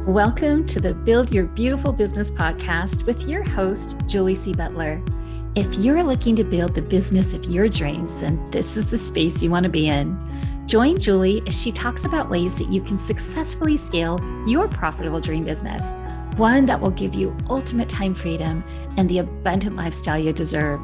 Welcome to the Build Your Beautiful Business podcast with your host, Julie C. Butler. If you're looking to build the business of your dreams, then this is the space you want to be in. Join Julie as she talks about ways that you can successfully scale your profitable dream business, one that will give you ultimate time freedom and the abundant lifestyle you deserve.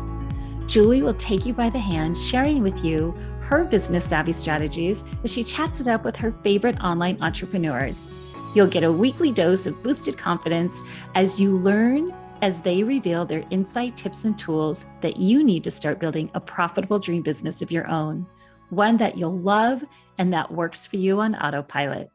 Julie will take you by the hand, sharing with you her business savvy strategies as she chats it up with her favorite online entrepreneurs. You'll get a weekly dose of boosted confidence as you learn as they reveal their insight, tips, and tools that you need to start building a profitable dream business of your own, one that you'll love and that works for you on autopilot.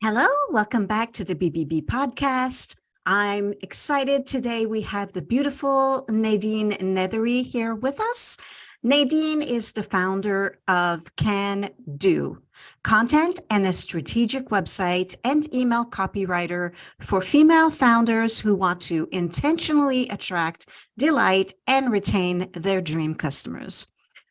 Hello, welcome back to the BBB podcast. I'm excited today. We have the beautiful Nadine Nethery here with us. Nadine is the founder of Can Do, content and a strategic website and email copywriter for female founders who want to intentionally attract, delight, and retain their dream customers.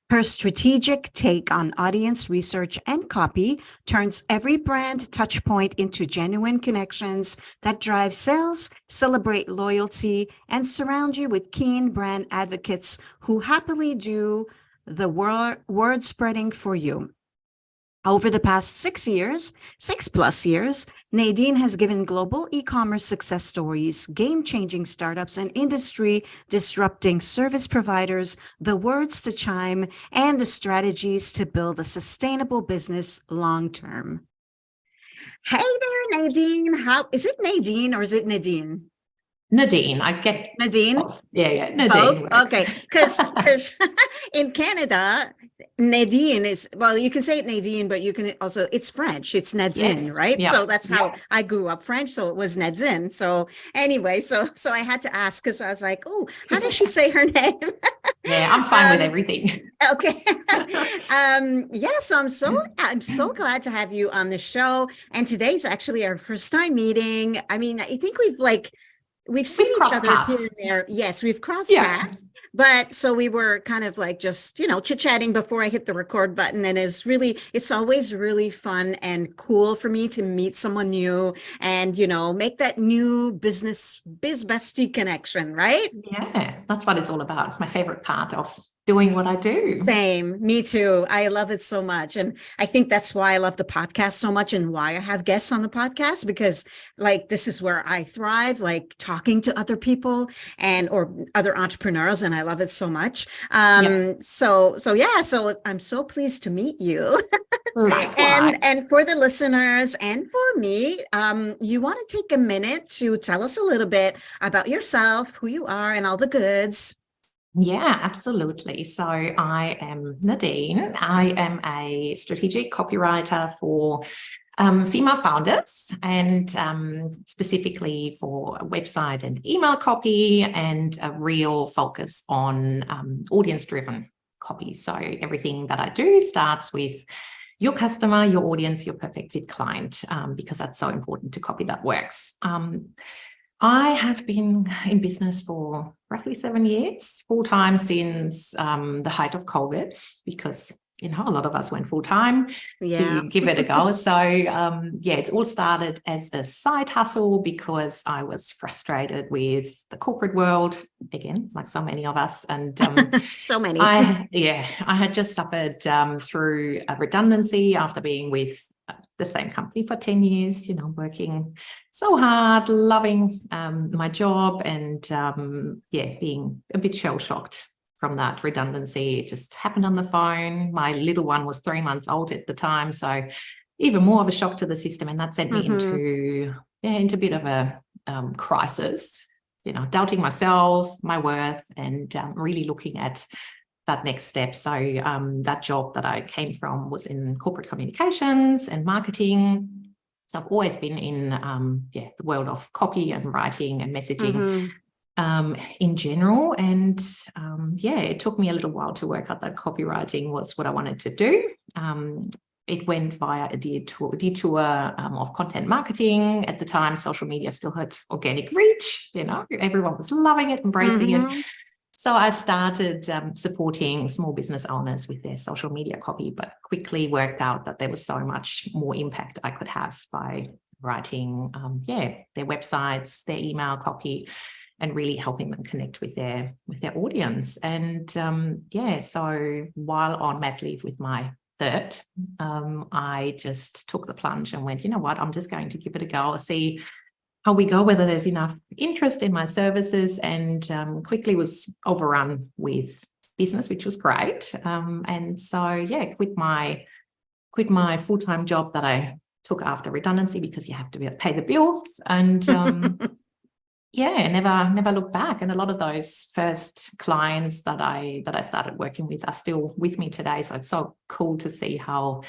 Her strategic take on audience research and copy turns every brand touchpoint into genuine connections that drive sales, celebrate loyalty, and surround you with keen brand advocates who happily do the word spreading for you. Over the past 6+ years, Nadine has given global e-commerce success stories, game-changing startups, and industry-disrupting service providers the words to chime and the strategies to build a sustainable business long-term. Hey there, Nadine. How is it, Nadine, or is it Nadine? Nadine, I get Nadine. Both. Yeah, Nadine. Both? Okay, because in Canada, Nadine is, well, you can say it Nadine, but you can also, it's French, it's Nadine, Yes. right? Yeah. So that's how I grew up French, so it was Nadine. So anyway, so I had to ask because I was like, oh, how does she say her name? Yeah, I'm fine with everything. Okay. So I'm so glad to have you on the show. And today's actually our first time meeting. I mean, I think we've seen each other here and there. Yes, we've crossed paths. But so we were kind of like just, chit-chatting before I hit the record button. And it's always really fun and cool for me to meet someone new and, make that new biz bestie connection, right? Yeah, that's what it's all about. It's my favorite part of doing what I do. Same, me too. I love it so much. And I think that's why I love the podcast so much and why I have guests on the podcast, because this is where I thrive, talking to other people or other entrepreneurs. And I love it so much. So I'm so pleased to meet you. Likewise. And for the listeners and for me, you want to take a minute to tell us a little bit about yourself, who you are, and all the goods. Yeah, absolutely. So I am Nadine. I am a strategic copywriter for female founders and specifically for website and email copy and a real focus on audience-driven copy. So everything that I do starts with your customer, your audience, your perfect fit client, because that's so important to copy that works. I have been in business for roughly 7 years, full-time since the height of COVID, because, a lot of us went full-time to give it a go. So, it all started as a side hustle because I was frustrated with the corporate world, again, like so many of us. And so many. I had just suffered through a redundancy after being with the same company for 10 years, working so hard, loving my job and, being a bit shell-shocked from that redundancy. It just happened on the phone. My little one was 3 months old at the time, so even more of a shock to the system. And that sent me into a bit of a crisis, doubting myself, my worth, and really looking at that next step. So that job that I came from was in corporate communications and marketing. So I've always been in the world of copy and writing and messaging in general. And it took me a little while to work out that copywriting was what I wanted to do. It went via a detour of content marketing. At the time, social media still had organic reach. Everyone was loving it, embracing it. So I started supporting small business owners with their social media copy, but quickly worked out that there was so much more impact I could have by writing, their websites, their email copy, and really helping them connect with their audience. And so while on mat leave with my third, I just took the plunge and went, you know what, I'm just going to give it a go, see how we go, whether there's enough interest in my services, and quickly was overrun with business, which was great. And so, quit my full-time job that I took after redundancy, because you have to pay the bills, and never looked back. And a lot of those first clients that I started working with are still with me today. So it's so cool to see how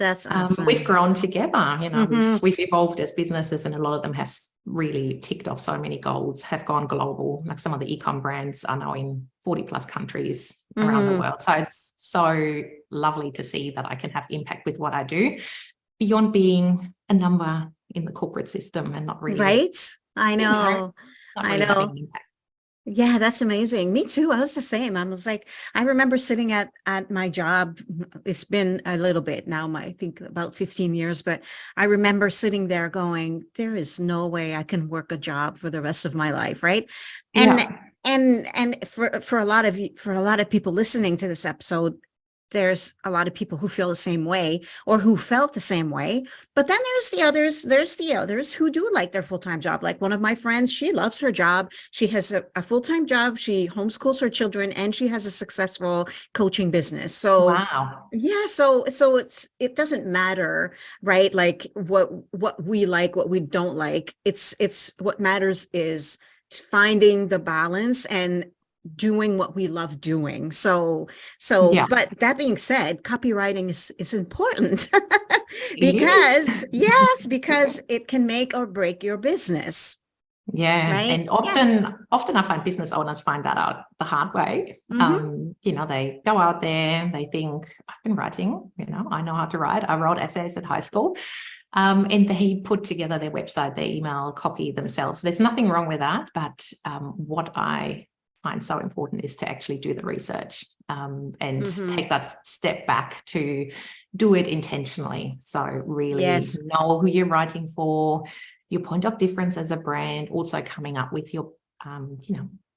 that's awesome. We've grown together. We've evolved as businesses, and a lot of them have really ticked off so many goals, have gone global. Like some of the e-com brands are now in 40 plus countries around the world. So it's so lovely to see that I can have impact with what I do beyond being a number in the corporate system and not really. Right. I know. Really having an impact. Yeah, that's amazing. Me too. I was the same. I was like, I remember sitting at my job. It's been a little bit now, I think about 15 years, but I remember sitting there going, there is no way I can work a job for the rest of my life. Right. And for a lot of people listening to this episode, there's a lot of people who feel the same way or who felt the same way. But then there's the others who do like their full-time job. Like one of my friends, she loves her job. She has a full-time job. She homeschools her children, and she has a successful coaching business. So wow. Yeah. So it doesn't matter, right? Like what we like, what we don't like. It's what matters is finding the balance and doing what we love doing. So but that being said, copywriting is important because it can make or break your business. Yeah. Right? And often I find business owners find that out the hard way. They go out there, they think, I've been writing, I know how to write. I wrote essays at high school. And they put together their website, their email copy themselves. There's nothing wrong with that. But what I find so important is to actually do the research and take that step back to do it intentionally. So really know who you're writing for, your point of difference as a brand, also coming up with your,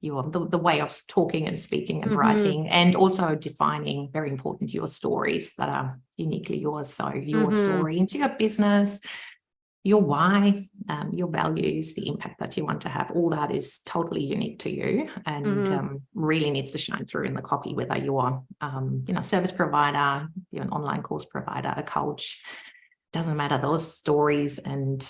the way of talking and speaking and writing, and also defining, very important, your stories that are uniquely yours. So your story into your business, your why, your values, the impact that you want to have, all that is totally unique to you, and really needs to shine through in the copy, whether you're, service provider, you're an online course provider, a coach, doesn't matter. Those stories and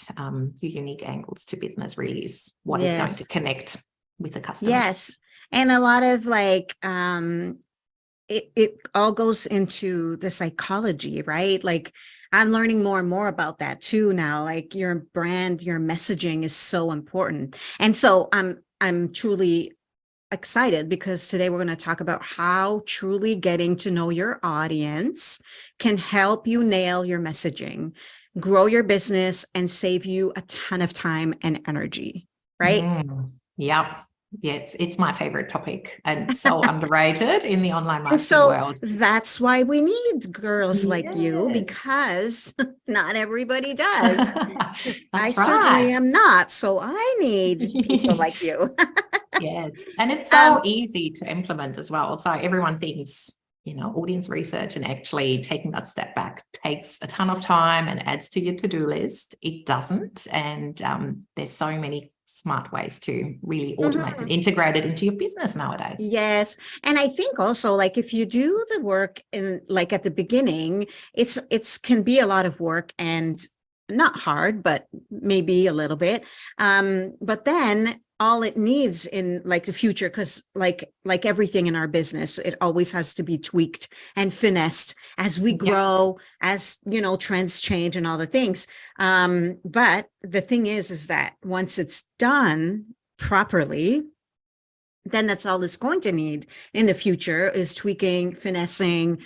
your unique angles to business really is what is going to connect with the customer. Yes. And a lot of it all goes into the psychology, right? Like I'm learning more and more about that too now. Like your brand, your messaging is so important. And so I'm truly excited because today we're going to talk about how truly getting to know your audience can help you nail your messaging, grow your business, and save you a ton of time and energy, right? Yeah. Yeah, it's my favorite topic and so underrated in the online marketing world. That's why we need girls like you, because not everybody does. I certainly am not. So I need people like you. Yes. And it's so easy to implement as well. So everyone thinks, audience research and actually taking that step back takes a ton of time and adds to your to-do list. It doesn't. And there's so many smart ways to really automate and integrate it into your business nowadays. Yes. And I think also, like, if you do the work in, like, at the beginning, it's can be a lot of work and not hard, but maybe a little bit. But then all it needs in like the future, because like everything in our business, it always has to be tweaked and finessed as we grow, as trends change and all the things. But the thing is that once it's done properly, then that's all it's going to need in the future is tweaking, finessing,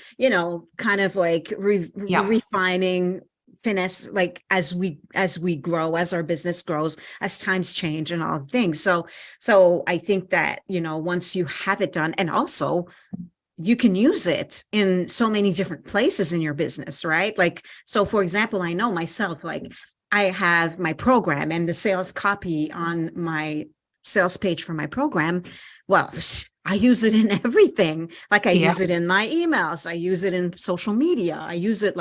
kind of like refining, finesse, like as we grow, as our business grows, as times change and all things. So I think that, once you have it done, and also you can use it in so many different places in your business, right? Like, so for example, I know myself, like I have my program and the sales copy on my sales page for my program. Well, I use it in everything. Like I Yeah. use it in my emails. I use it in social media. I use it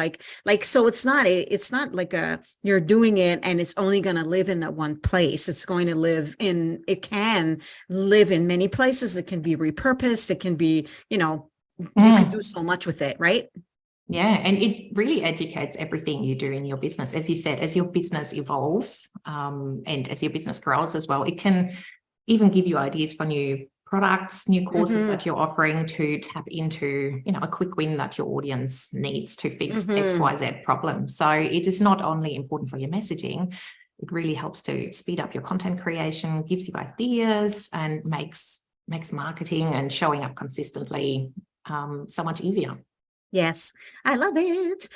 so it's not like you're doing it and it's only going to live in that one place. It can live in many places. It can be repurposed. It can be, you could do so much with it, right? Yeah, and it really educates everything you do in your business. As you said, as your business evolves and as your business grows as well, it can even give you ideas for new products, new courses that you're offering to tap into, a quick win that your audience needs to fix XYZ problem. So it is not only important for your messaging, it really helps to speed up your content creation, gives you ideas, and makes marketing and showing up consistently so much easier. Yes, I love it.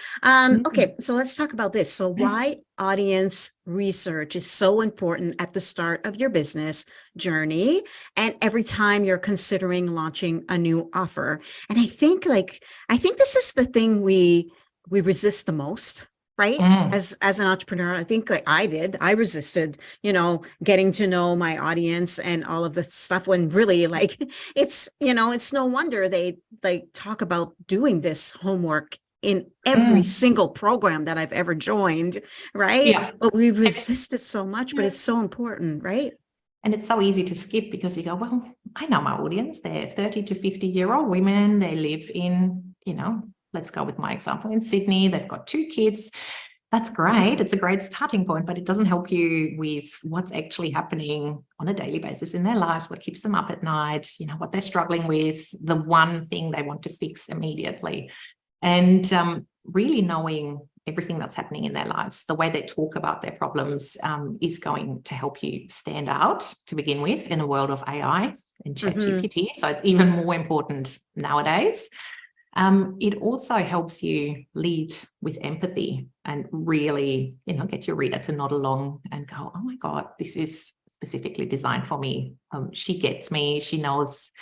Okay, so let's talk about this. So why audience research is so important at the start of your business journey and every time you're considering launching a new offer. And I think this is the thing we resist the most, right? As an entrepreneur, I think I resisted, getting to know my audience and all of the stuff when really it's no wonder they talk about doing this homework in every single program that I've ever joined, right? Yeah. But we resist it so much, but it's so important, right? And it's so easy to skip because you go, well, I know my audience. They're 30 to 50-year-old women. They live in, let's go with my example, in Sydney. They've got 2 kids. That's great. It's a great starting point, but it doesn't help you with what's actually happening on a daily basis in their lives, what keeps them up at night, what they're struggling with, the one thing they want to fix immediately. And really knowing everything that's happening in their lives, the way they talk about their problems is going to help you stand out to begin with in a world of AI and ChatGPT. So it's even more important nowadays. It also helps you lead with empathy and really, get your reader to nod along and go, oh my God, this is specifically designed for me. She gets me. She knows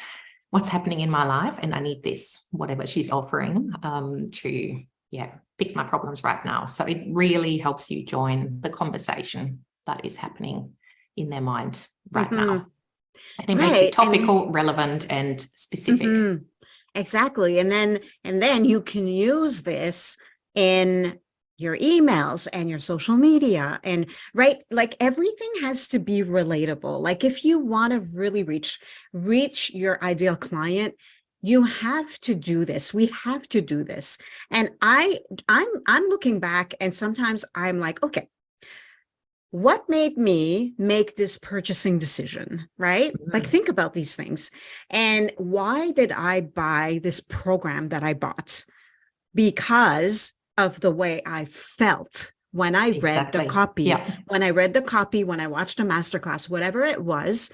what's happening in my life and I need this, whatever she's offering to fix my problems right now. So it really helps you join the conversation that is happening in their mind right now. And it makes it topical, relevant, and specific. Exactly. And then you can use this in your emails and your social media and everything has to be relatable. Like if you want to really reach your ideal client, you have to do this. We have to do this. And I'm looking back and sometimes I'm like, okay, what made me make this purchasing decision, right? Like think about these things. And why did I buy this program that I bought? Because of the way I felt when I read the copy, when I watched a masterclass, whatever it was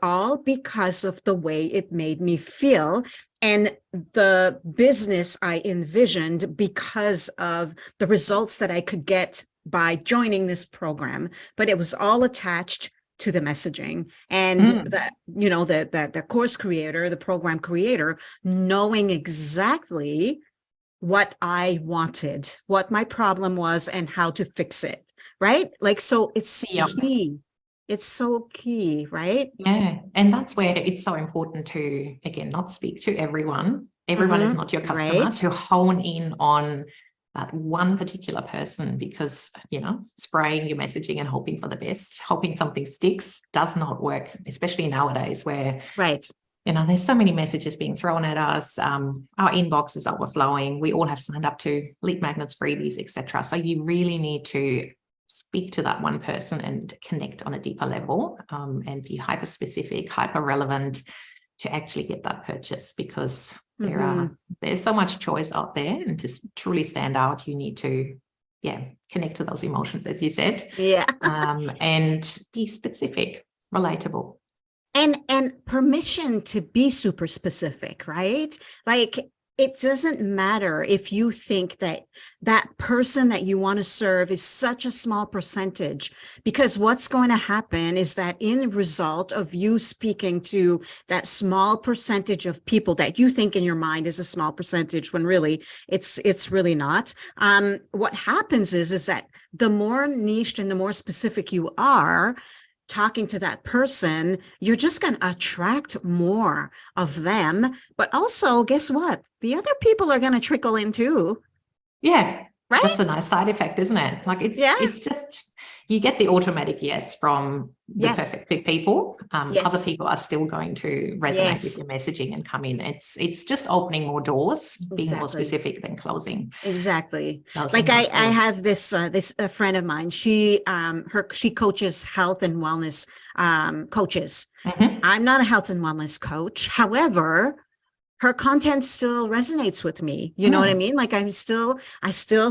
all because of the way it made me feel and the business I envisioned because of the results that I could get by joining this program, but it was all attached to the messaging and the course creator, the program creator, knowing exactly what I wanted, what my problem was and how to fix it, right? So it's key. It's so key, right? Yeah. And that's where it's so important to, again, not speak to everyone. Everyone is not your customer, to hone in on that one particular person because, spraying your messaging and hoping for the best, hoping something sticks does not work, especially nowadays where, there's so many messages being thrown at us. Our inbox is overflowing. We all have signed up to lead magnets, freebies, etc. So you really need to speak to that one person and connect on a deeper level and be hyper specific, hyper relevant to actually get that purchase because there's so much choice out there, and to truly stand out, you need to connect to those emotions, as you said, and be specific, relatable, and permission to be super specific, right? It doesn't matter if you think that person that you want to serve is such a small percentage, because what's going to happen is that in result of you speaking to that small percentage of people that you think in your mind is a small percentage when really it's really not. What happens is that the more niched and the more specific you are talking to that person, you're just going to attract more of them. But also, guess what? The other people are going to trickle in too. Yeah. Right? That's a nice side effect, isn't it? Like it's just, you get the automatic yes from the perfect fit people. Other people are still going to resonate with your messaging and come in. It's just opening more doors, being more specific than closing. Exactly. Like I have this a friend of mine. She coaches health and wellness coaches. I'm not a health and wellness coach. However, her content still resonates with me. You know what I mean? Like I still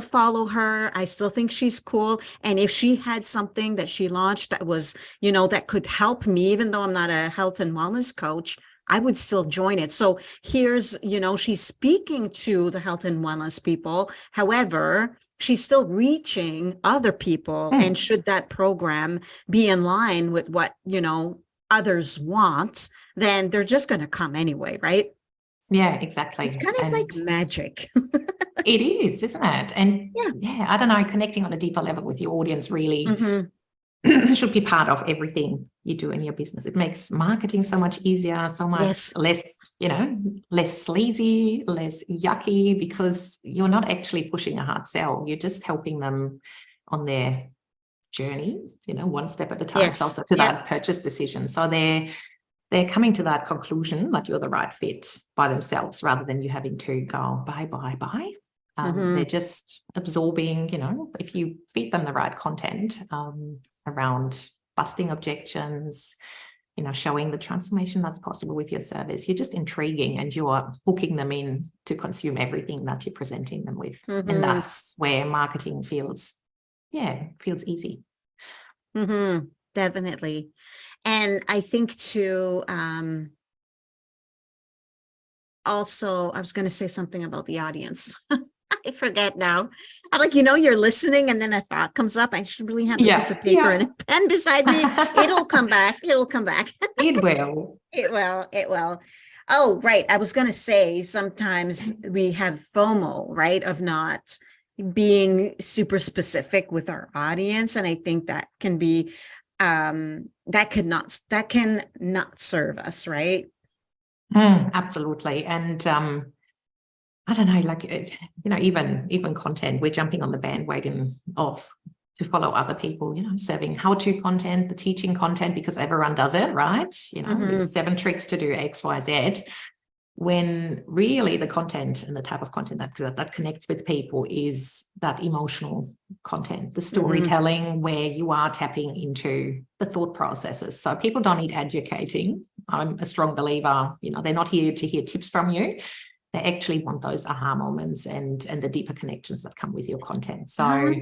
follow her. I still think she's cool. And if she had something that she launched that was, that could help me, even though I'm not a health and wellness coach, I would still join it. So here's, she's speaking to the health and wellness people. However, she's still reaching other people. And should that program be in line with what, others want, then they're just going to come anyway, right? Yeah, exactly. It's kind of like magic. It is, isn't it? And yeah, I don't know, connecting on a deeper level with your audience really should be part of everything you do in your business. It makes marketing so much easier, so much less, less sleazy, less yucky, because you're not actually pushing a hard sell. You're just helping them on their journey, one step at a time, also to that purchase decision. So they're coming to that conclusion that you're the right fit by themselves, rather than you having to go buy. They're just absorbing, if you feed them the right content around busting objections, showing the transformation that's possible with your service. You're just intriguing and you're hooking them in to consume everything that you're presenting them with. And that's where marketing feels easy. Definitely. And I think too, also, I was going to say something about the audience. I forget now. I'm like, you're listening and then a thought comes up. I should really have a piece of paper and a pen beside me. It'll come back. It'll come back. It will. It will. Oh, right. I was going to say sometimes we have FOMO, right? Of not being super specific with our audience. And I think that can be that can not serve us, right? Absolutely. And I don't know, like even content, we're jumping on the bandwagon to follow other people, serving how-to content, the teaching content, because everyone does it, right? There's 7 tricks to do X, Y, Z. When really the content and the type of content that connects with people is that emotional content, the storytelling, where you are tapping into the thought processes. So people don't need educating. I'm a strong believer, they're not here to hear tips from you. They actually want those aha moments and the deeper connections that come with your content. So,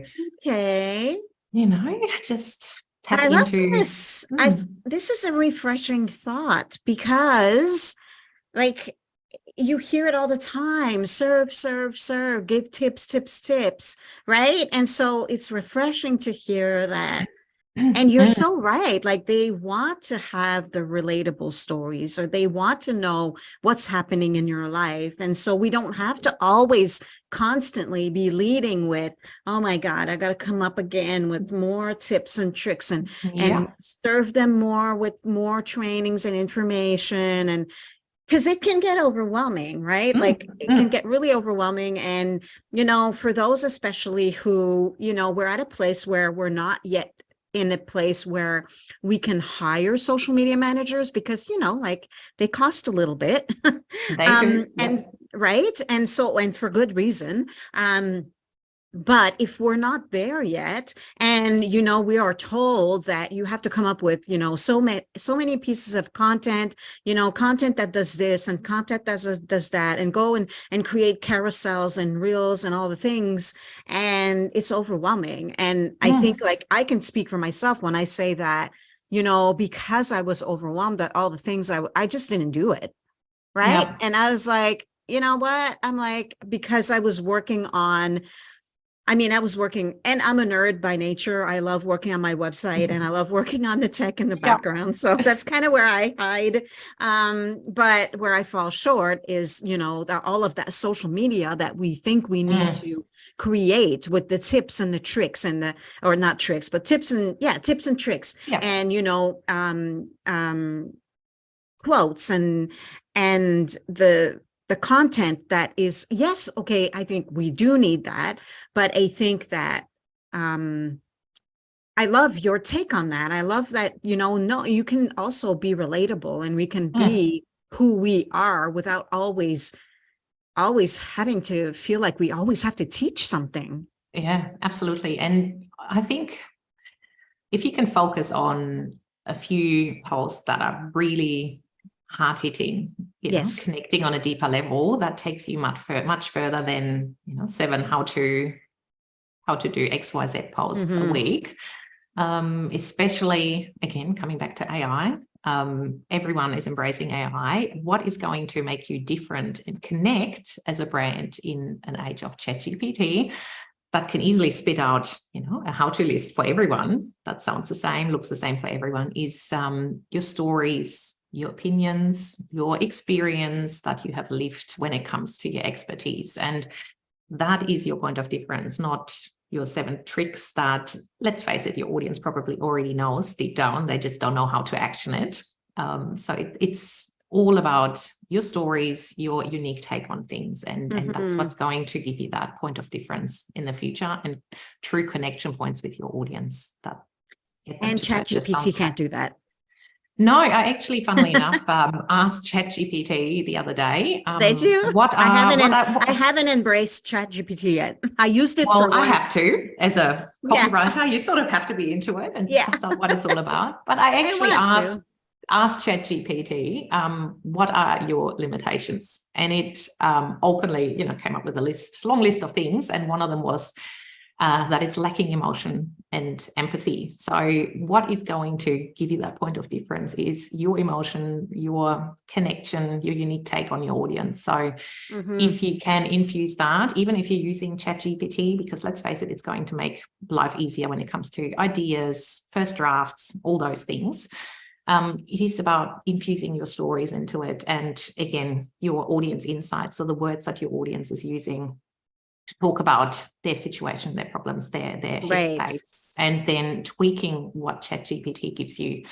just tap into. I love this. This is a refreshing thought, because like, you hear it all the time, serve, give tips, right? And so it's refreshing to hear that. And you're so right. Like, they want to have the relatable stories, or they want to know what's happening in your life. And so we don't have to always constantly be leading with, oh my God, I got to come up again with more tips and tricks and serve them more with more trainings and information. And because it can get overwhelming, right? Like, it can get really overwhelming. And, for those especially who, we're at a place where we're not yet in a place where we can hire social media managers, because, like, they cost a little bit. And right. And so, and for good reason. But if we're not there yet, and, we are told that you have to come up with, so many pieces of content, content that does this and content that does that, and go and create carousels and reels and all the things. And it's overwhelming. And I think, like, I can speak for myself when I say that, because I was overwhelmed at all the things, I just didn't do it. Right. And I was like, you know what? I'm like, because I was working on I mean, I was working, and I'm a nerd by nature. I love working on my website and I love working on the tech in the Yeah. background. So that's kind of where I hide. But where I fall short is, all of that social media that we think we need to create with the tips and the tricks or not tricks, but tips and tricks. Yeah. And, quotes and the content that is, yes, okay, I think we do need that, but I think that I love your take on that. I love that, no, you can also be relatable and we can be who we are without always having to feel like we always have to teach something. Yeah, absolutely. And I think if you can focus on a few posts that are really hard-hitting, Yes. connecting on a deeper level, that takes you much further than 7 how to do XYZ posts a week. Especially, again, coming back to AI, everyone is embracing AI. What is going to make you different and connect as a brand in an age of ChatGPT that can easily spit out, a how-to list for everyone that sounds the same, looks the same for everyone, is your stories, your opinions, your experience that you have lived when it comes to your expertise. And that is your point of difference, not your 7 tricks that, let's face it, your audience probably already knows deep down. They just don't know how to action it. So it's all about your stories, your unique take on things. And that's what's going to give you that point of difference in the future and true connection points with your audience. And ChatGPT can't do that. No, I actually, funnily enough, asked ChatGPT the other day. Did you? I haven't embraced ChatGPT yet. I used it for I have to, as a copywriter, you sort of have to be into it and suss out what it's all about. But I actually asked ChatGPT, what are your limitations? And it openly, came up with a long list of things. And one of them was that it's lacking emotion and empathy. So what is going to give you that point of difference is your emotion, your connection, your unique take on your audience. So if you can infuse that, even if you're using ChatGPT, because let's face it, it's going to make life easier when it comes to ideas, first drafts, all those things. It is about infusing your stories into it. And again, your audience insights, so the words that your audience is using to talk about their situation, their problems, their headspace, and then tweaking what ChatGPT gives you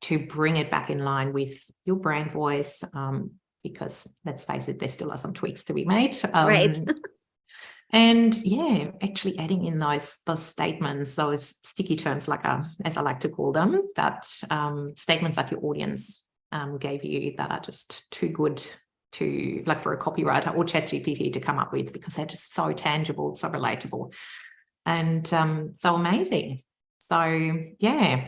to bring it back in line with your brand voice, because let's face it, there still are some tweaks to be made. And actually adding in those statements, those sticky terms, as I like to call them, that statements that your audience gave you that are just too good to, for a copywriter or ChatGPT to come up with, because they're just so tangible, so relatable, and so amazing. So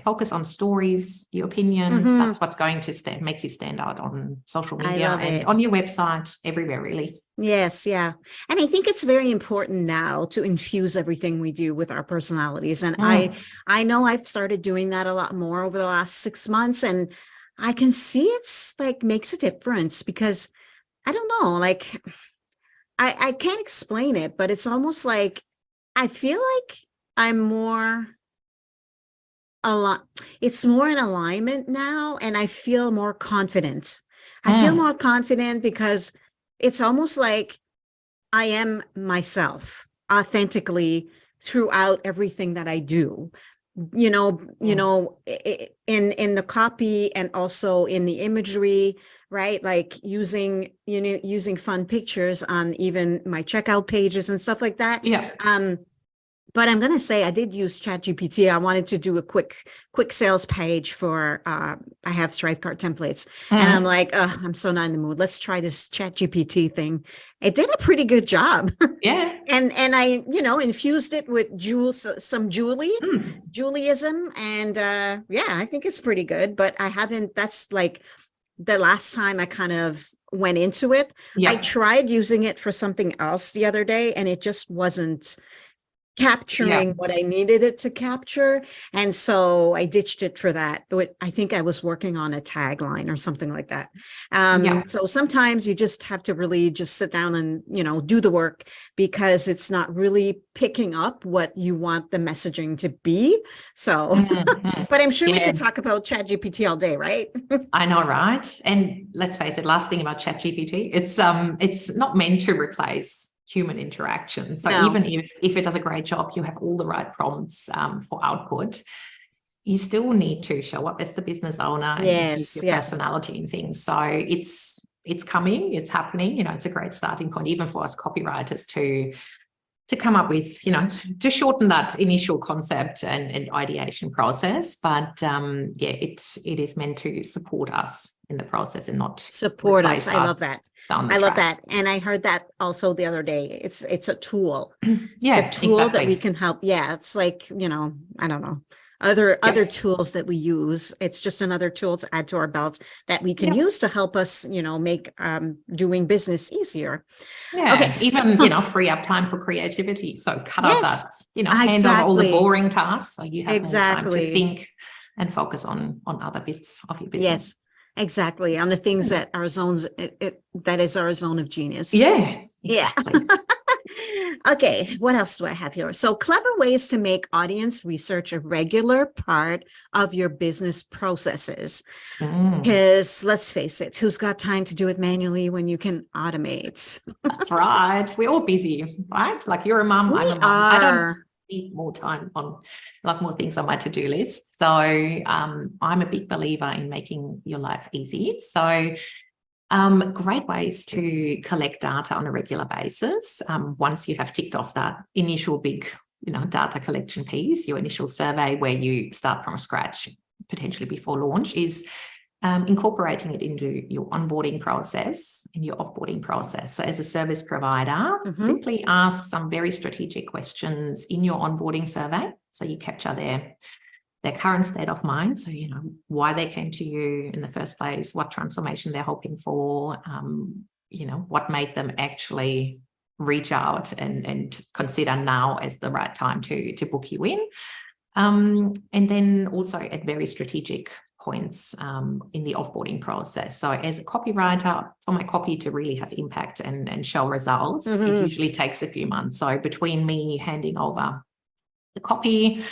focus on stories, your opinions. That's what's going to make you stand out on social media and on your website, everywhere, really. Yes, yeah. And I think it's very important now to infuse everything we do with our personalities. And I know I've started doing that a lot more over the last 6 months, and I can see it's makes a difference, because I don't know, I can't explain it, but it's almost like I feel like I'm more it's more in alignment now, and I feel more confident. I feel more confident because it's almost like I am myself authentically throughout everything that I do. In the copy and also in the imagery, right? Like using fun pictures on even my checkout pages and stuff like that. But I'm going to say I did use ChatGPT. I wanted to do a quick sales page for, I have Stripe card templates, and I'm like, I'm so not in the mood. Let's try this ChatGPT thing. It did a pretty good job. And I, infused it with some Julieism. And I think it's pretty good, but I haven't, that's the last time I kind of went into it. I tried using it for something else the other day, and it just wasn't capturing what I needed it to capture. And so I ditched it for that. But I think I was working on a tagline or something like that. So sometimes you just have to really just sit down and, do the work, because it's not really picking up what you want the messaging to be. So, but I'm sure we could talk about ChatGPT all day, right? I know, right? And let's face it, last thing about ChatGPT, it's not meant to replace human interaction. So even if it does a great job, you have all the right prompts for output, you still need to show up as the business owner and use your personality in things. So it's coming, it's happening. It's a great starting point, even for us copywriters to come up with, to shorten that initial concept and ideation process. But it is meant to support us in the process and not support us. I love that. I love that. And I heard that also the other day. It's a tool. It's a tool that we can help. Yeah. It's like, I don't know, other tools that we use. It's just another tool to add to our belts that we can use to help us, make doing business easier. Okay. Even, free up time for creativity. So cut out that, hand over all the boring tasks. So you have more time to think and focus on other bits of your business. Yes. Exactly. On the things that are zones, that is our zone of genius. Yeah. Exactly. Okay. What else do I have here? So clever ways to make audience research a regular part of your business processes. Because let's face it, who's got time to do it manually when you can automate? That's right. We're all busy, right? Like you're a mum, I'm a mum. I don't need more time on more things on my to-do list. So I'm a big believer in making your life easy. So great ways to collect data on a regular basis. Once you have ticked off that initial big, data collection piece, your initial survey where you start from scratch, potentially before launch, is incorporating it into your onboarding process and your offboarding process. So as a service provider, simply ask some very strategic questions in your onboarding survey. So you capture their current state of mind. So, why they came to you in the first place, what transformation they're hoping for, what made them actually reach out and consider now as the right time to book you in. And then also at very strategic points in the offboarding process. So as a copywriter, for my copy to really have impact and show results, it usually takes a few months. So between me handing over the copy,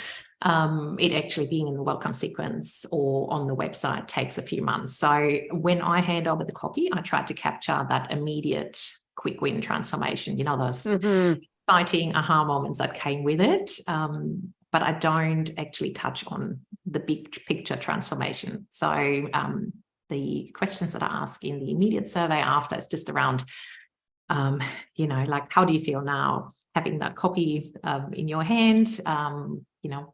it actually being in the welcome sequence or on the website takes a few months. So when I hand over the copy, I try to capture that immediate quick win transformation, those exciting aha moments that came with it. But I don't actually touch on the big picture transformation. So the questions that I ask in the immediate survey after is just around, like, how do you feel now having that copy in your hand?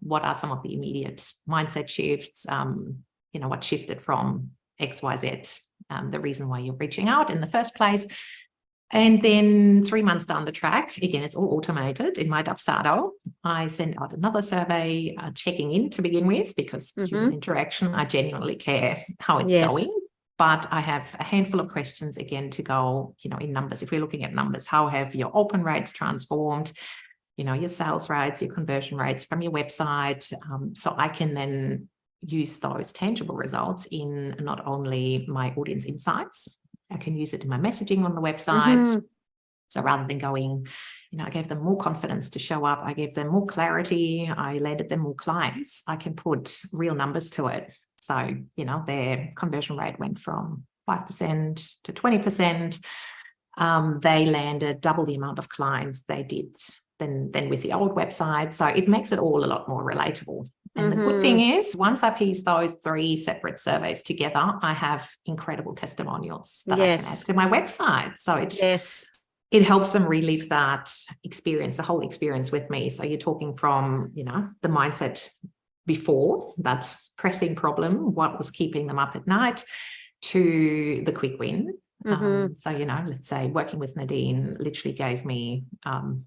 What are some of the immediate mindset shifts? What shifted from X, Y, Z, the reason why you're reaching out in the first place. And then 3 months down the track, again, it's all automated in my Dubsado. I send out another survey, checking in to begin with, because human interaction, I genuinely care how it's going. But I have a handful of questions, again, to go, in numbers. If we're looking at numbers, how have your open rates transformed? Your sales rates, your conversion rates from your website. So I can then use those tangible results in not only my audience insights, I can use it in my messaging on the website. So rather than going, I gave them more confidence to show up, I gave them more clarity, I landed them more clients, I can put real numbers to it. So, their conversion rate went from 5% to 20%. They landed double the amount of clients they did than with the old website. So it makes it all a lot more relatable. And the good thing is, once I piece those 3 separate surveys together, I have incredible testimonials that I can add to my website. So it helps them relive that experience, the whole experience with me. So you're talking from, the mindset before, that pressing problem, what was keeping them up at night, to the quick win. So, let's say working with Nadine literally gave me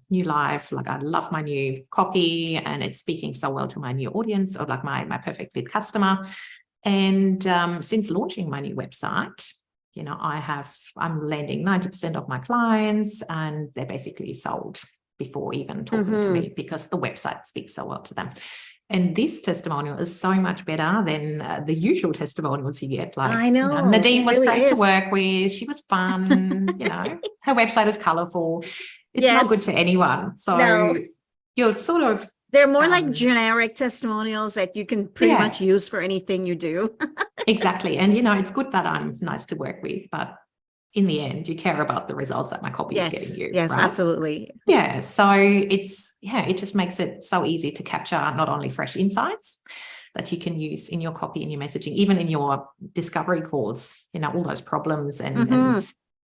new life. Like, I love my new copy and it's speaking so well to my new audience, or like my perfect fit customer. And since launching my new website, I'm landing 90% of my clients and they're basically sold before even talking to me, because the website speaks so well to them. And this testimonial is so much better than the usual testimonials you get. Like, I know, Nadine was really great to is. work with. She was fun. Her website is colorful. It's not good Yes. to anyone. So No. you're sort of, They're more like generic testimonials that you can pretty much use for anything you do. exactly. And, it's good that I'm nice to work with, but in the end, you care about the results that my copy is getting you. Yes, right? absolutely. Yeah. So it just makes it so easy to capture not only fresh insights that you can use in your copy and your messaging, even in your discovery calls, all those problems and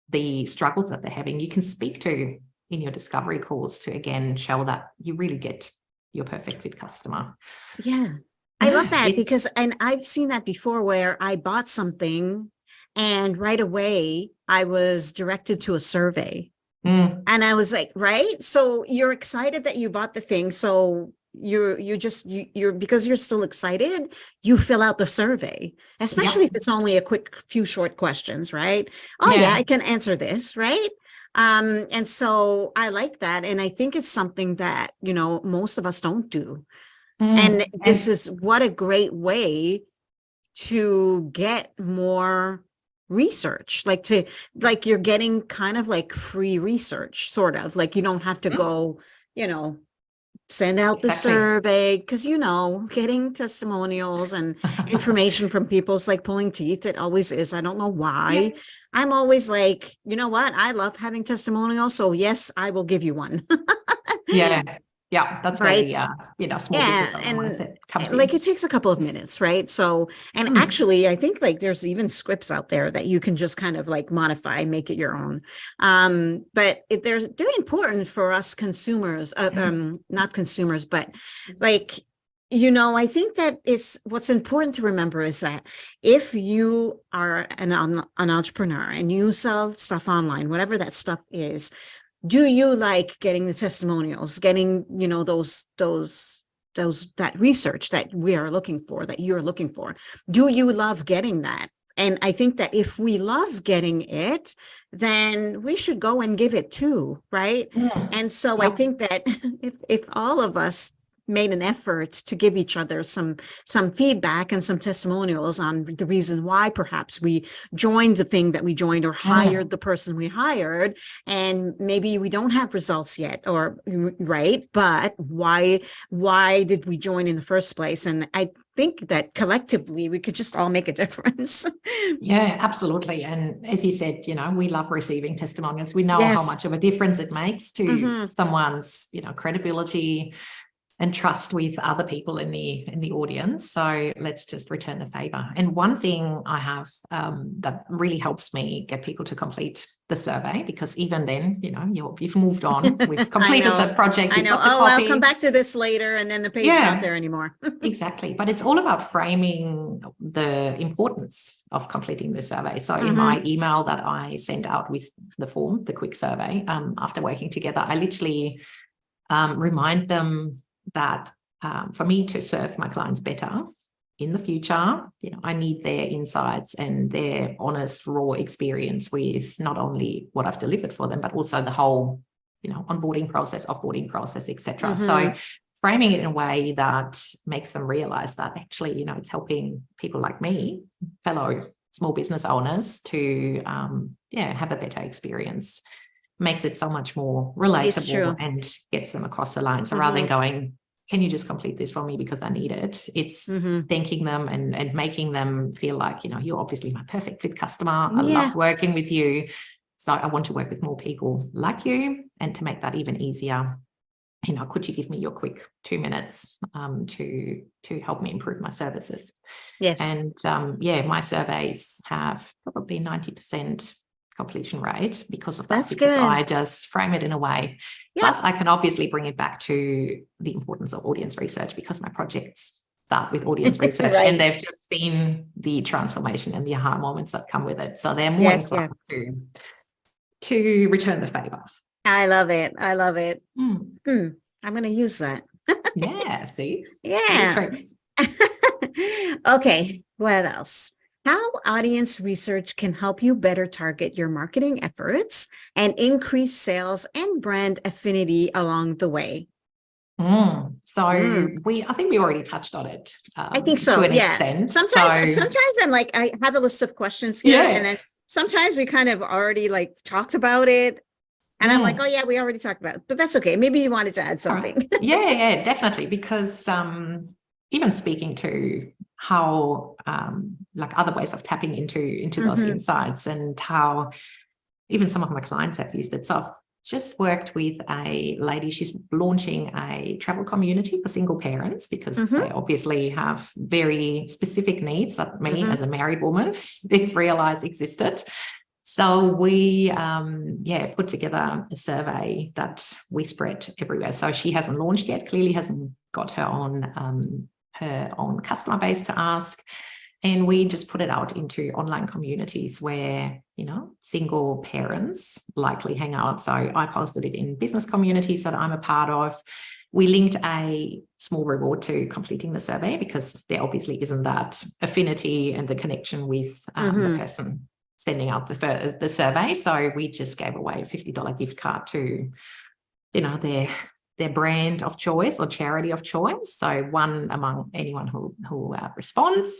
the struggles that they're having, you can speak to in your discovery calls to, again, show that you really get your perfect fit customer. Yeah. I love that because, and I've seen that before where I bought something and right away I was directed to a survey. And I was like, right. So you're excited that you bought the thing. So you're because you're still excited, you fill out the survey, especially if it's only a quick few short questions, right? Oh yeah, I can answer this, right? And so I like that. And I think it's something that, most of us don't do. And this is what a great way to get more research, like you're getting kind of like free research, sort of like you don't have to go, send out the survey, because getting testimonials and information from people is like pulling teeth. It always is. I don't know why. I'm always like, you know what, I love having testimonials, so yes, I will give you one. Yeah, that's right. where the small business mindset comes in. Like it takes a couple of minutes, right? So, and actually, I think like there's even scripts out there that you can just kind of like modify, make it your own. But they're important for us consumers, not consumers, but like, I think that is what's important to remember is that if you are an entrepreneur and you sell stuff online, whatever that stuff is, do you like getting the testimonials, getting, that research that we are looking for, that you're looking for? Do you love getting that? And I think that if we love getting it, then we should go and give it too, right? And so I think that if all of us made an effort to give each other some feedback and some testimonials on the reason why perhaps we joined the thing that we joined or hired the person we hired, and maybe we don't have results yet, or right, but why did we join in the first place? And I think that collectively we could just all make a difference. Yeah, absolutely. And as you said, we love receiving testimonials. We know how much of a difference it makes to someone's credibility and trust with other people in the audience. So let's just return the favor. And one thing I have that really helps me get people to complete the survey, because even then, you've moved on, we've completed the project. I know. I'll come back to this later, and then the page is not there anymore. Exactly. But it's all about framing the importance of completing the survey. So in my email that I send out with the form, the quick survey, after working together, I literally remind them that for me to serve my clients better in the future, I need their insights and their honest, raw experience with not only what I've delivered for them, but also the whole, onboarding process, offboarding process, etc. So framing it in a way that makes them realize that actually, it's helping people like me, fellow small business owners, to have a better experience. Makes it so much more relatable and gets them across the line. So rather than going, can you just complete this for me because I need it? It's thanking them and making them feel like, you're obviously my perfect fit customer. I love working with you. So I want to work with more people like you. And to make that even easier, could you give me your quick 2 minutes to help me improve my services? Yes. And my surveys have probably 90% completion rate because of that. That's because good. I just frame it in a way. Plus, I can obviously bring it back to the importance of audience research, because my projects start with audience research and they've just seen the transformation and the aha moments that come with it. So they're more inclined to return the favor. I love it. I'm going to use that. See? Yeah. Okay. What else? how audience research can help you better target your marketing efforts and increase sales and brand affinity along the way. So Mm. I think we already touched on it I think to so. an Yeah. extent. Sometimes I'm like, I have a list of questions here, and then sometimes we kind of already like talked about it. And I'm like, oh yeah, we already talked about it, but that's okay. Maybe you wanted to add something. Right. Yeah, definitely. Because even speaking to how like other ways of tapping into those insights, and how even some of my clients have used it. So I've just worked with a lady. She's launching a travel community for single parents, because they obviously have very specific needs that me as a married woman didn't realize existed. So we put together a survey that we spread everywhere. So she hasn't launched yet, clearly hasn't got her own customer base to ask. And we just put it out into online communities where, single parents likely hang out. So I posted it in business communities that I'm a part of. We linked a small reward to completing the survey, because there obviously isn't that affinity and the connection with the person sending out the survey. So we just gave away a $50 gift card to, their brand of choice or charity of choice. So one among anyone who responds.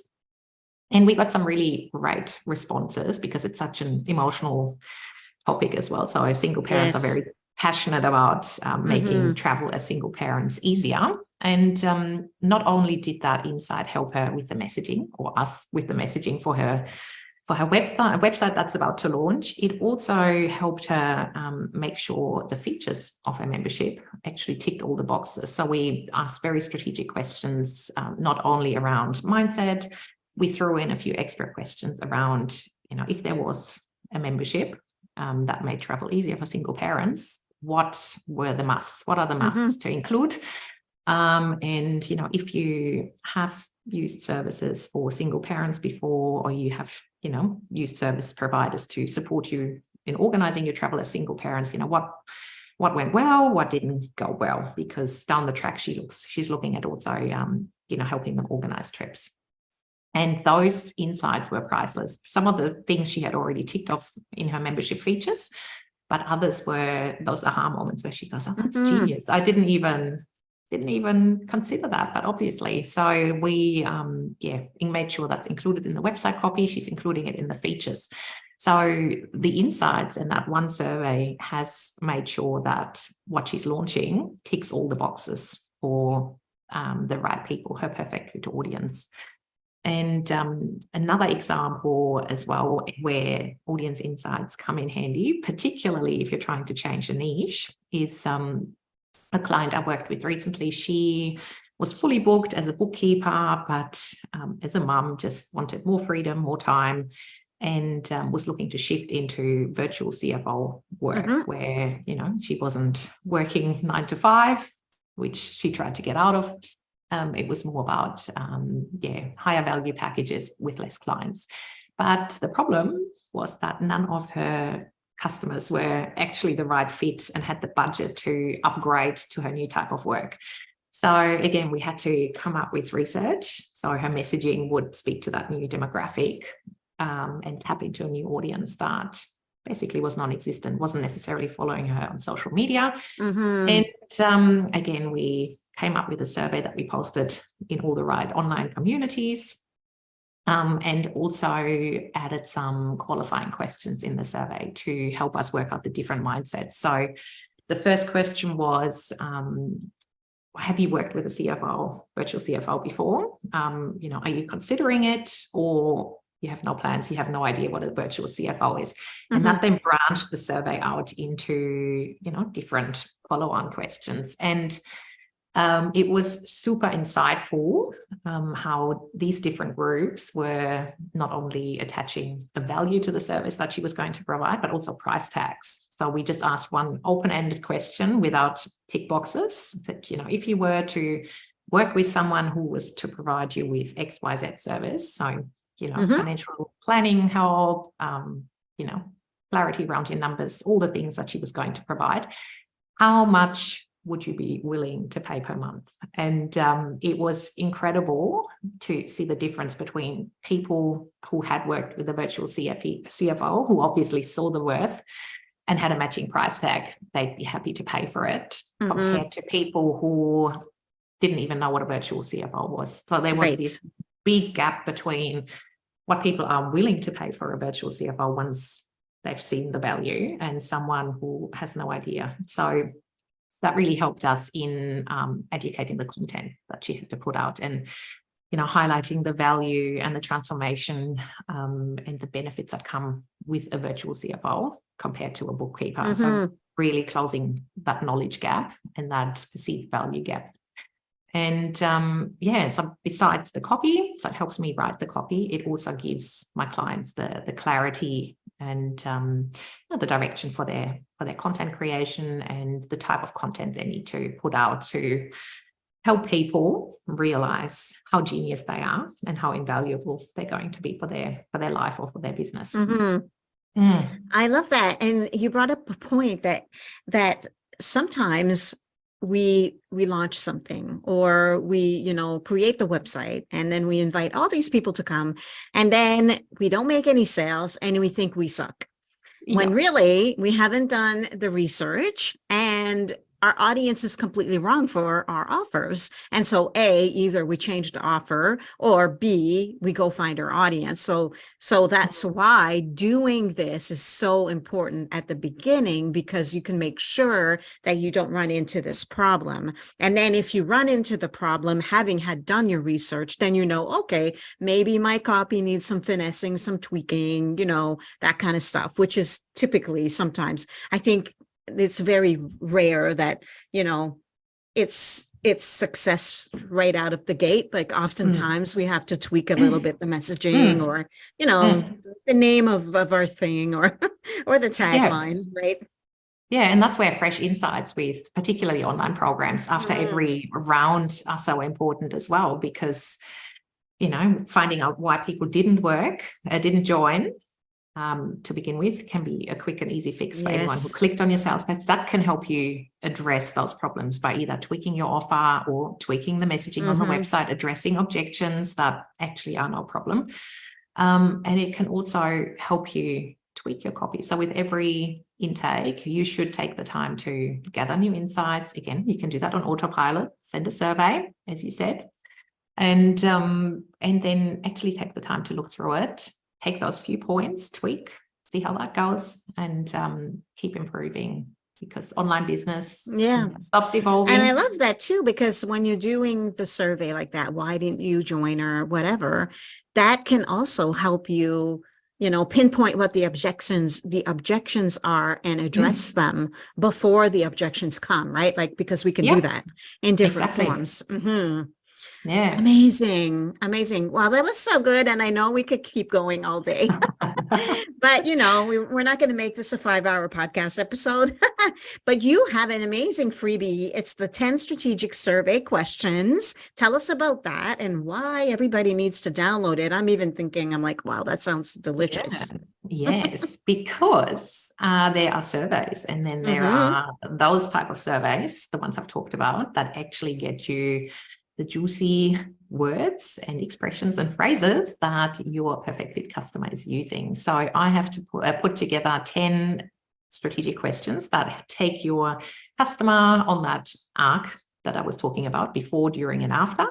And we got some really great responses, because it's such an emotional topic as well. So single parents are very passionate about making travel as single parents easier. And not only did that insight help her with the messaging, or us with the messaging for her website that's about to launch, it also helped her make sure the features of her membership actually ticked all the boxes. So we asked very strategic questions, not only around mindset. We threw in a few extra questions around, if there was a membership that made travel easier for single parents, what were the musts? What are the musts to include? And, if you have used services for single parents before, or you have, used service providers to support you in organizing your travel as single parents, what went well, what didn't go well, because down the track she's looking at also, helping them organize trips. And those insights were priceless. Some of the things she had already ticked off in her membership features, but others were those aha moments where she goes, oh, that's genius. I didn't even consider that, but obviously. So we made sure that's included in the website copy. She's including it in the features. So the insights in that one survey has made sure that what she's launching ticks all the boxes for the right people, her perfect fit audience. And another example as well, where audience insights come in handy, particularly if you're trying to change a niche, is a client I worked with recently. She was fully booked as a bookkeeper, but as a mum, just wanted more freedom, more time, and was looking to shift into virtual CFO work, where, she wasn't working 9 to 5, which she tried to get out of. It was more about, higher value packages with less clients. But the problem was that none of her customers were actually the right fit and had the budget to upgrade to her new type of work. So again, we had to come up with research, so her messaging would speak to that new demographic and tap into a new audience that basically was non-existent, wasn't necessarily following her on social media. And again, we came up with a survey that we posted in all the right online communities, and also added some qualifying questions in the survey to help us work out the different mindsets. So the first question was, have you worked with a CFO, virtual CFO before? Are you considering it, or you have no plans, you have no idea what a virtual CFO is? And that then branched the survey out into, different follow-on questions. And it was super insightful how these different groups were not only attaching a value to the service that she was going to provide, but also price tags. So we just asked one open-ended question without tick boxes that, if you were to work with someone who was to provide you with XYZ service, so, financial planning help, clarity around your numbers, all the things that she was going to provide, how much would you be willing to pay per month? And it was incredible to see the difference between people who had worked with a virtual CFO, who obviously saw the worth and had a matching price tag. They'd be happy to pay for it, compared to people who didn't even know what a virtual CFO was. So there was this big gap between what people are willing to pay for a virtual CFO once they've seen the value, and someone who has no idea. So that really helped us in educating the content that she had to put out, and highlighting the value and the transformation and the benefits that come with a virtual CFO compared to a bookkeeper. So really closing that knowledge gap and that perceived value gap. And so besides the copy, so it helps me write the copy, it also gives my clients the clarity and the direction for their content creation and the type of content they need to put out to help people realize how genius they are and how invaluable they're going to be for their life or for their business. I love that. And you brought up a point that sometimes we launch something, or we create the website, and then we invite all these people to come, and then we don't make any sales and we think we suck, when really we haven't done the research, and our audience is completely wrong for our offers. And so A, either we change the offer, or B, we go find our audience. So that's why doing this is so important at the beginning, because you can make sure that you don't run into this problem. And then if you run into the problem, having had done your research, then okay, maybe my copy needs some finessing, some tweaking, that kind of stuff, which is typically, sometimes, I think it's very rare that it's success right out of the gate. Like oftentimes we have to tweak a little bit the messaging, or the name of our thing, or the tagline, right? Yeah, and that's where fresh insights with particularly online programs after every round are so important as well, because finding out why people didn't join to begin with can be a quick and easy fix for anyone who clicked on your sales page. That can help you address those problems by either tweaking your offer or tweaking the messaging on the website, addressing objections that actually are no problem. And it can also help you tweak your copy. So with every intake, you should take the time to gather new insights. Again, you can do that on autopilot, send a survey, as you said, and then actually take the time to look through it, take those few points, tweak, see how that goes, and keep improving, because online business stops evolving. And I love that too, because when you're doing the survey like that, why didn't you join, or whatever, that can also help you, pinpoint what the objections are, and address them before the objections come, right? Like, because we can do that in different forms. Yeah. Amazing. Wow, that was so good. And I know we could keep going all day, but we're not going to make this a 5-hour podcast episode, but you have an amazing freebie. It's the 10 strategic survey questions. Tell us about that and why everybody needs to download it. I'm even thinking, I'm like, wow, that sounds delicious. Yes, because there are surveys, and then there are those type of surveys, the ones I've talked about, that actually get you the juicy words and expressions and phrases that your perfect fit customer is using. So I have to put together 10 strategic questions that take your customer on that arc that I was talking about before, during, and after,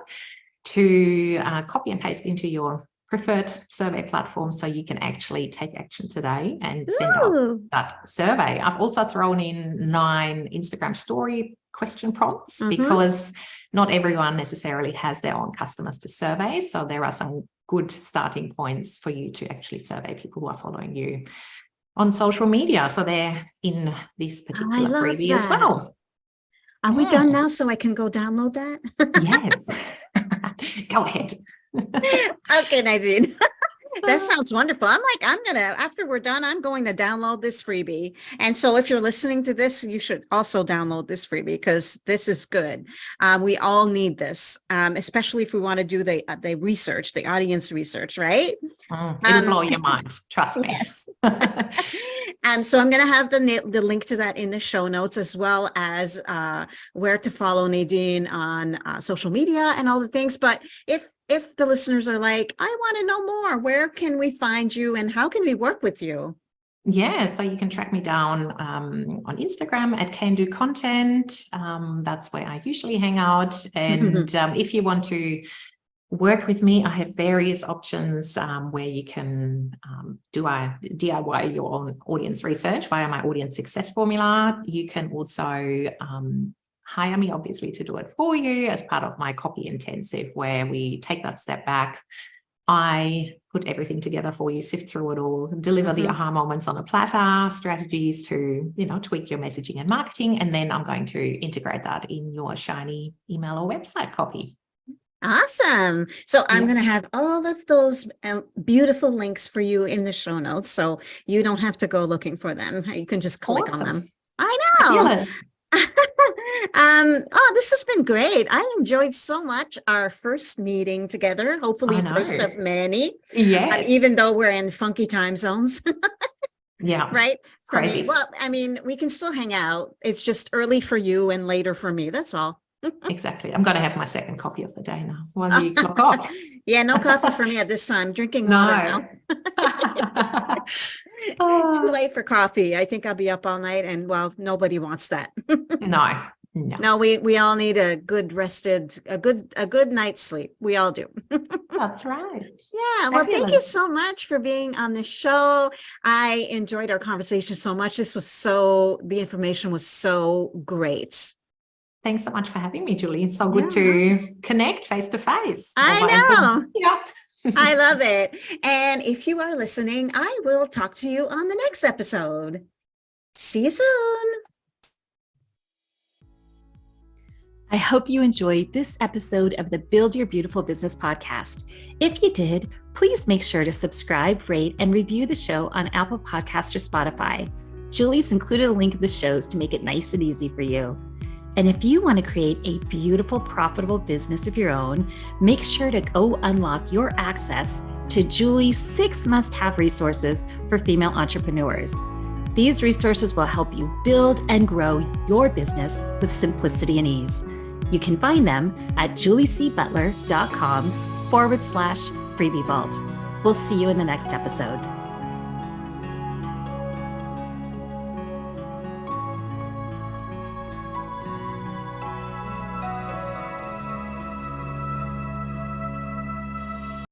to copy and paste into your preferred survey platform, so you can actually take action today and send out that survey. I've also thrown in 9 Instagram story question prompts, because not everyone necessarily has their own customers to survey. So there are some good starting points for you to actually survey people who are following you on social media. So they're in this particular freebie as well. Are we done now, so I can go download that? Yes. Go ahead. Okay, Nadine. That sounds wonderful. After we're done, I'm going to download this freebie. And so if you're listening to this, you should also download this freebie because this is good. We all need this, especially if we want to do the research, the audience research, right? It'll blow your mind. Trust me. Yes. So I'm going to have the link to that in the show notes, as well as where to follow Nadine on social media and all the things. But if the listeners are like, I want to know more, where can we find you and how can we work with you? Yeah, so you can track me down on Instagram at Can Do Content. That's where I usually hang out. And if you want to work with me, I have various options where you can DIY your own audience research via my audience success formula. You can also hire me, obviously, to do it for you as part of my copy intensive, where we take that step back. I put everything together for you, sift through it all, deliver the aha moments on a platter, strategies to, tweak your messaging and marketing. And then I'm going to integrate that in your shiny email or website copy. Awesome. So I'm going to have all of those beautiful links for you in the show notes, so you don't have to go looking for them. You can just click on them. I know. This has been great. I enjoyed so much our first meeting together, hopefully first of many. Yes. Even though we're in funky time zones. Yeah. Right. Crazy. Well, I mean, we can still hang out. It's just early for you and later for me. That's all. Exactly. I'm going to have my second coffee of the day now while you clock off. Yeah, no coffee for me at this time. Drinking water now. Too late for coffee. I think I'll be up all night, and nobody wants that. No, we all need a good night's sleep. We all do. That's right. Yeah. Well, thank you so much for being on the show. I enjoyed our conversation so much. The information was so great. Thanks so much for having me, Julie. It's so good to connect face to face. I know. Yeah. I love it. And if you are listening, I will talk to you on the next episode. See you soon. I hope you enjoyed this episode of the Build Your Beautiful Business podcast. If you did, please make sure to subscribe, rate, and review the show on Apple Podcasts or Spotify. Julie's included a link in the shows to make it nice and easy for you. And if you want to create a beautiful, profitable business of your own, make sure to go unlock your access to Julie's 6 must-have resources for female entrepreneurs. These resources will help you build and grow your business with simplicity and ease. You can find them at juliecbutler.com/freebie vault. We'll see you in the next episode.